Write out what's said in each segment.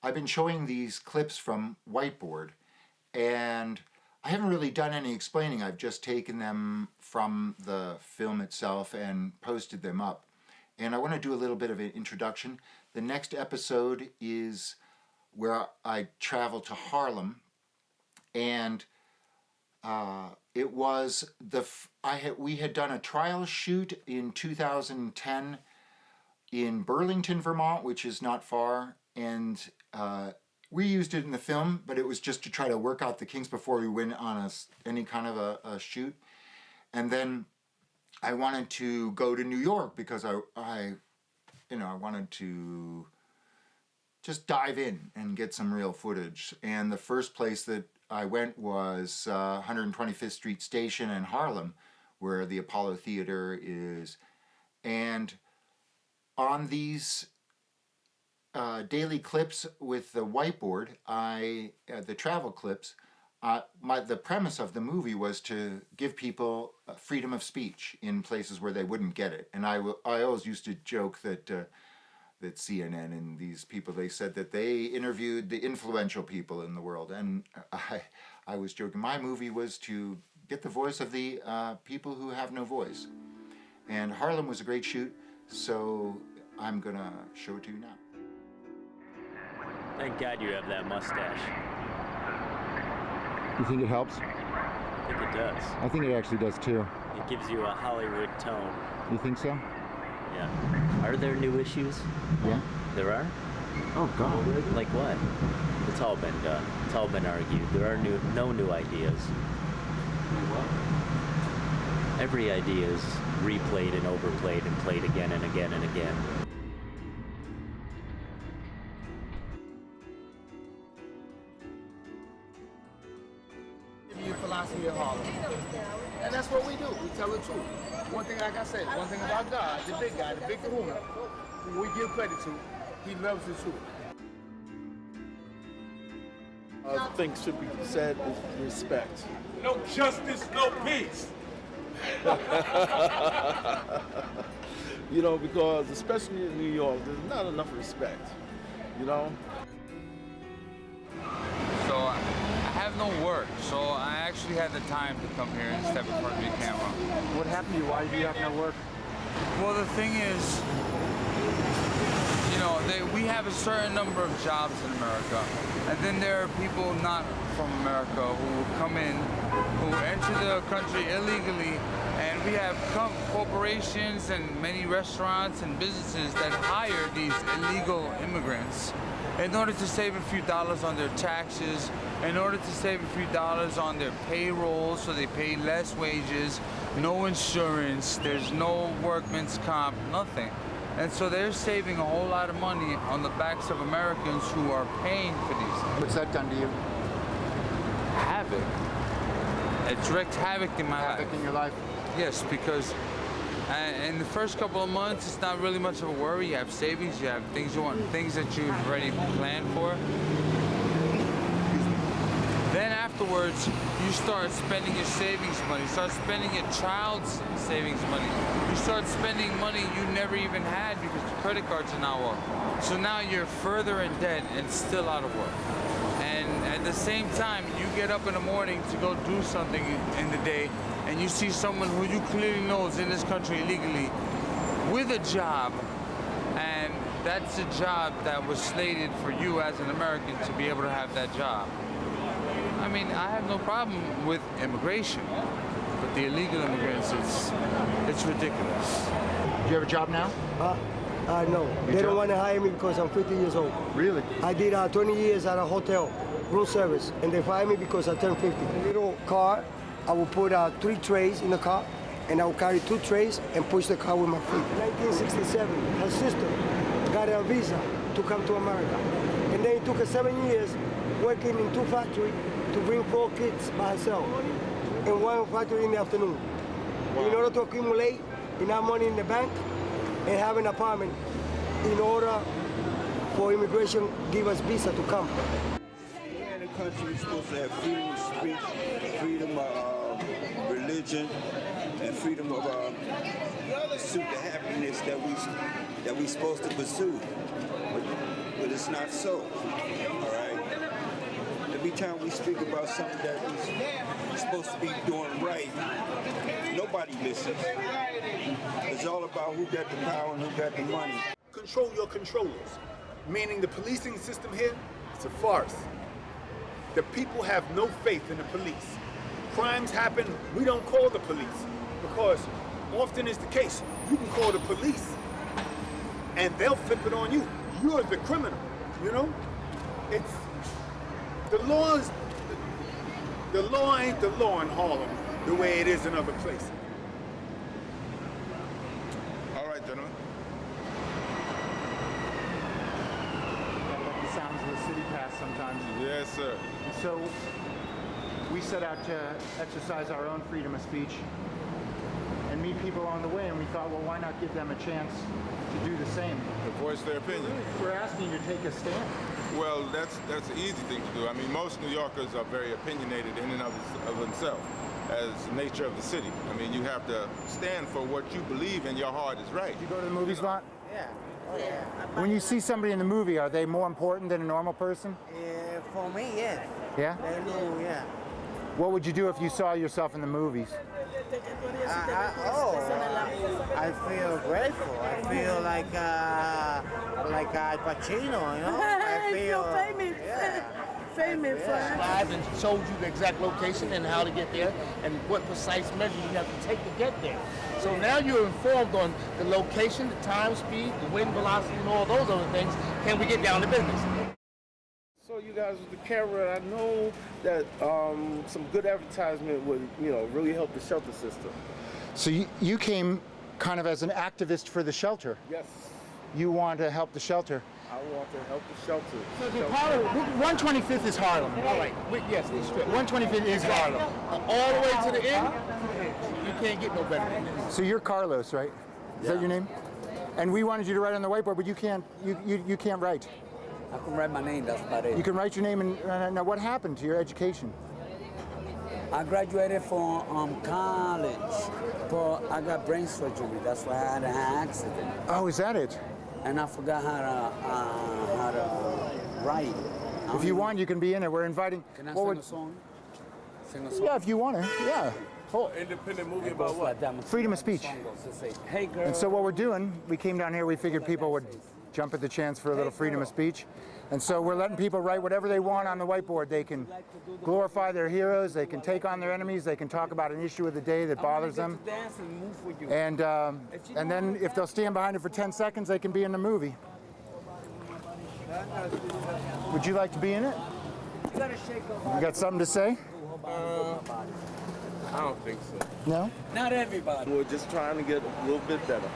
I've been showing these clips from Whiteboard, and I haven't really done any explaining. I've just taken them from the film itself and posted them up. And I want to do a little bit of an introduction. The next episode is where I travel to Harlem, and it was we had done a trial shoot in 2010 in Burlington, Vermont, which is not far, and we used it in the film, but it was just to try to work out the kinks before we went on any kind of a shoot. And then I wanted to go to New York because I wanted to just dive in and get some real footage. And the first place that I went was 125th Street Station in Harlem, where the Apollo Theater is. And on these daily clips with the Whiteboard, the travel clips, the premise of the movie was to give people freedom of speech in places where they wouldn't get it. And I always used to joke that that CNN and these people, they said that they interviewed the influential people in the world. And I was joking. My movie was to get the voice of the people who have no voice. And Harlem was a great shoot, so I'm going to show it to you now. Thank God you have that mustache. You think it helps? I think it does. I think it actually does too. It gives you a Hollywood tone. You think so? Yeah. Are there new issues? Yeah. There are? Oh, God. Like what? It's all been done. It's all been argued. There are no new ideas. Every idea is replayed and overplayed and played again and again and again. Philosophy of Harlem. And that's what we do. We tell the truth. One thing, like I said, one thing about God, the big guy, the big kahuna, who we give credit to, he loves the truth. I think should be said is respect. No justice, no peace. Because especially in New York, there's not enough respect, So I have no work, so I actually had the time to come here and step in front of the camera. What happened to you? Why do you have no work? Well, the thing is, we have a certain number of jobs in America, and then there are people not from America who come in, who enter the country illegally, and we have corporations and many restaurants and businesses that hire these illegal immigrants in order to save a few dollars on their taxes, in order to save a few dollars on their payroll, so they pay less wages, no insurance, there's no workman's comp, nothing. And so they're saving a whole lot of money on the backs of Americans who are paying for these things. What's that done to you? Havoc. It's wreaked havoc in my life. Havoc in your life? Yes, because in the first couple of months, it's not really much of a worry. You have savings, you have things you want, things that you've already planned for. Then afterwards, you start spending your savings money. You start spending your child's savings money. You start spending money you never even had because your credit cards are now off. So now you're further in debt and still out of work. And at the same time, you get up in the morning to go do something in the day, and you see someone who you clearly know is in this country illegally with a job, and that's a job that was slated for you as an American to be able to have that job. I mean, I have no problem with immigration, but the illegal immigrants, it's ridiculous. Do you have a job now? No. They don't want to hire me because I'm 50 years old. Really? I did 20 years at a hotel, room service, and they fired me because I turned 50. A little car, I will put 3 trays in the car, and I will carry 2 trays and push the car with my feet. 1967, her sister got a visa to come to America. And then it took her 7 years working in 2 factories to bring 4 kids by herself in 1 factory in the afternoon. Wow. In order to accumulate enough money in the bank and have an apartment in order for immigration give us visa to come. In the country, we're supposed to have freedom of speech, freedom of religion, and freedom of pursuit the happiness that we supposed to pursue. But it's not so. All right. Every time we speak about something that we're supposed to be doing right, nobody listens. It's all about who got the power and who got the money. Control your controllers, meaning the policing system here, it's a farce. The people have no faith in the police. Crimes happen, we don't call the police because often is the case. You can call the police and they'll flip it on you. You're the criminal, you know? It's, the law ain't the law in Harlem the way it is in other places. All right, gentlemen. The sounds of the city pass sometimes. Yes, sir. So we set out to exercise our own freedom of speech and meet people along the way, and we thought, well, why not give them a chance to do the same? To voice their opinion. We're asking you to take a stand. Well, that's an easy thing to do. I mean, most New Yorkers are very opinionated in and of themselves as the nature of the city. I mean, you have to stand for what you believe in your heart is right. You go to the movies a lot? Yeah. Oh, yeah. When you see somebody in the movie, are they more important than a normal person? For me, yes. Yeah? They know, yeah. What would you do if you saw yourself in the movies? I feel grateful. I feel like Al Pacino, you know? I feel famous. Yeah. Famous. Live and showed you the exact location and how to get there and what precise measures you have to take to get there. So now you're informed on the location, the time, speed, the wind velocity, and all those other things. Can we get down to business? So you guys with the camera, I know that some good advertisement would, really help the shelter system. So you came kind of as an activist for the shelter. Yes. You want to help the shelter. I want to help the shelter. So the 125th is Harlem. All right, yes, it's straight. 125th is Harlem. All the way to the end, you can't get no better than this. So you're Carlos, right? Is that your name? And we wanted you to write on the whiteboard, but you can't. You can't write. I can write my name, that's about it. You can write your name. And now, what happened to your education? I graduated from college, but I got brain surgery. That's why I had an accident. Oh, is that it? And I forgot how to write. If you want, you can be in it. We're inviting. Can I sing a song? Sing a song? Yeah, if you want to. Yeah. Oh, independent movie about what? Freedom of speech. Hey, girl. And so what we're doing, we came down here, we figured people would jump at the chance for a little freedom of speech. And so we're letting people write whatever they want on the whiteboard. They can glorify their heroes, they can take on their enemies, they can talk about an issue of the day that bothers them. And then if they'll stand behind it for 10 seconds, they can be in the movie. Would you like to be in it? You got something to say? I don't think so. No? Not everybody. We're just trying to get a little bit better.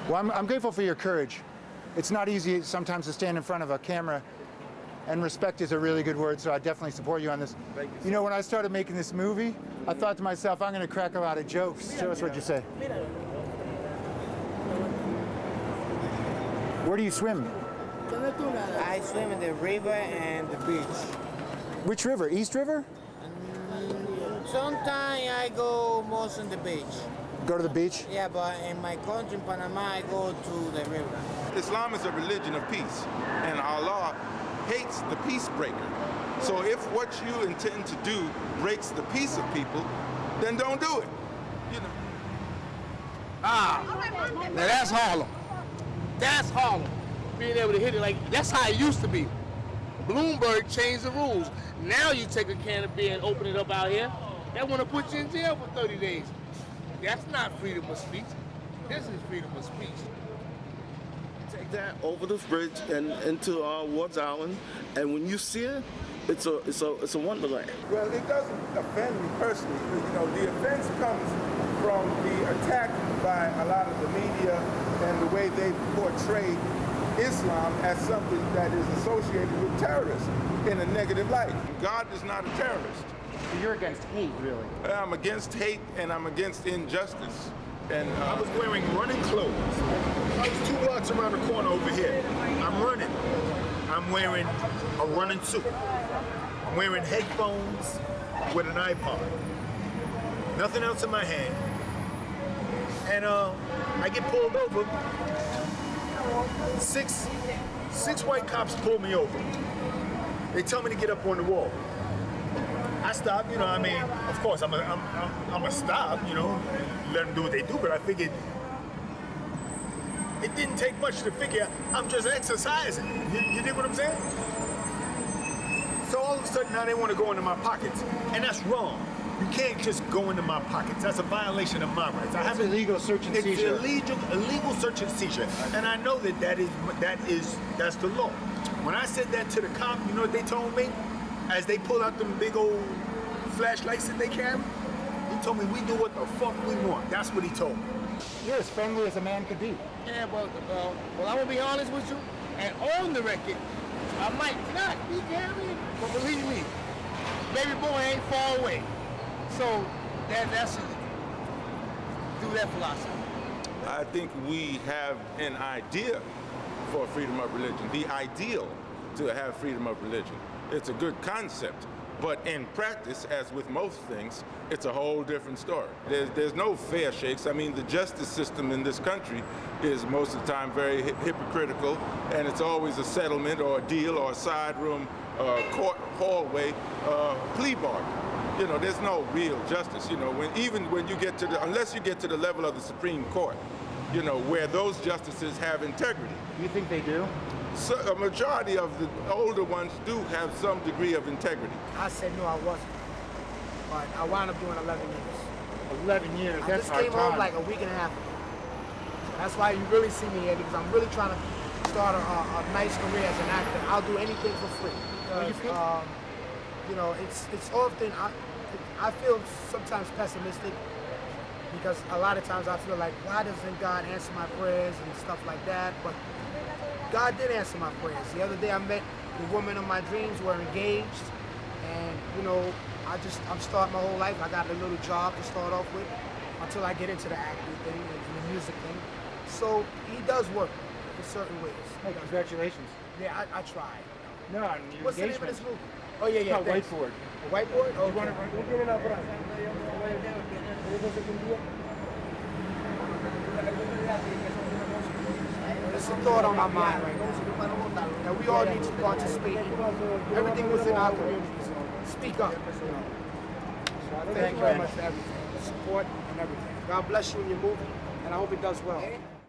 Well, I'm grateful for your courage. It's not easy sometimes to stand in front of a camera, and respect is a really good word, so I definitely support you on this. Thank you. You know, when I started making this movie, I thought to myself, I'm going to crack a lot of jokes. Show us what you say. Where do you swim? I swim in the river and the beach. Which river? East River? Sometimes I go most on the beach. Go to the beach? Yeah, but in my country, in Panama, I go to the river. Islam is a religion of peace, and Allah hates the peace breaker. So if what you intend to do breaks the peace of people, then don't do it. You know. Now that's Harlem. That's Harlem. Being able to hit it like, that's how it used to be. Bloomberg changed the rules. Now you take a can of beer and open it up out here, they want to put you in jail for 30 days. That's not freedom of speech. This is freedom of speech. Take that over the bridge and into Ward's Island, and when you see it, it's a wonderland. Well, it doesn't offend me personally. The offense comes from the attack by a lot of the media and the way they portray Islam as something that is associated with terrorists in a negative light. God is not a terrorist. So you're against hate, really? I'm against hate and I'm against injustice. And I was wearing running clothes. I was 2 blocks around the corner over here. I'm running. I'm wearing a running suit. I'm wearing headphones with an iPod. Nothing else in my hand. And I get pulled over 6 6 white cops pull me over. They tell me to get up on the wall. I stop, you know, I mean, of course, I'm a stop, you know, let them do what they do, but I figured it didn't take much to figure I'm just exercising. You dig what I'm saying? So all of a sudden now they want to go into my pockets, and that's wrong. You can't just go into my pockets. That's a violation of my rights. It's illegal search and seizure. It's illegal search and seizure, and I know that's the law. When I said that to the cop, you know what they told me? As they pull out them big old flashlights that they carry, he told me we do what the fuck we want. That's what he told me. You're as friendly as a man could be. Yeah, well, I'm gonna be honest with you, and on the record, I might not be carrying, but believe me, baby boy ain't far away. So that's do that philosophy. I think we have an idea for freedom of religion, the ideal to have freedom of religion. It's a good concept, but in practice, as with most things, it's a whole different story. There's no fair shakes. I mean, the justice system in this country is most of the time very hypocritical, and it's always a settlement or a deal or a side room, court hallway, plea bargain. You know, there's no real justice. You know, even when you get to unless you get to the level of the Supreme Court, you know, where those justices have integrity. You think they do? So a majority of the older ones do have some degree of integrity. I said no, I wasn't, but I wound up doing 11 years. 11 years, I that's just hard came home time. like a week and a half ago. That's why you really see me here, because I'm really trying to start a nice career as an actor. I'll do anything for free. Because, you know, it's often, I feel sometimes pessimistic, because a lot of times I feel like, why doesn't God answer my prayers and stuff like that? But God did answer my prayers. The other day I met the woman of my dreams. We're engaged, and you know, I'm starting my whole life. I got a little job to start off with until I get into the acting thing and the music thing. So he does work in certain ways. Hey, congratulations. Yeah, I tried. No, on your What's the name of engagement. this movie? Oh yeah, yeah. It's called Whiteboard. A whiteboard? Oh, You want it? There's a thought on my mind right now. That we all need to participate. Everything within our communities. Speak up. Thank you very much for everything. The support and everything. God bless you in your movie, and I hope it does well.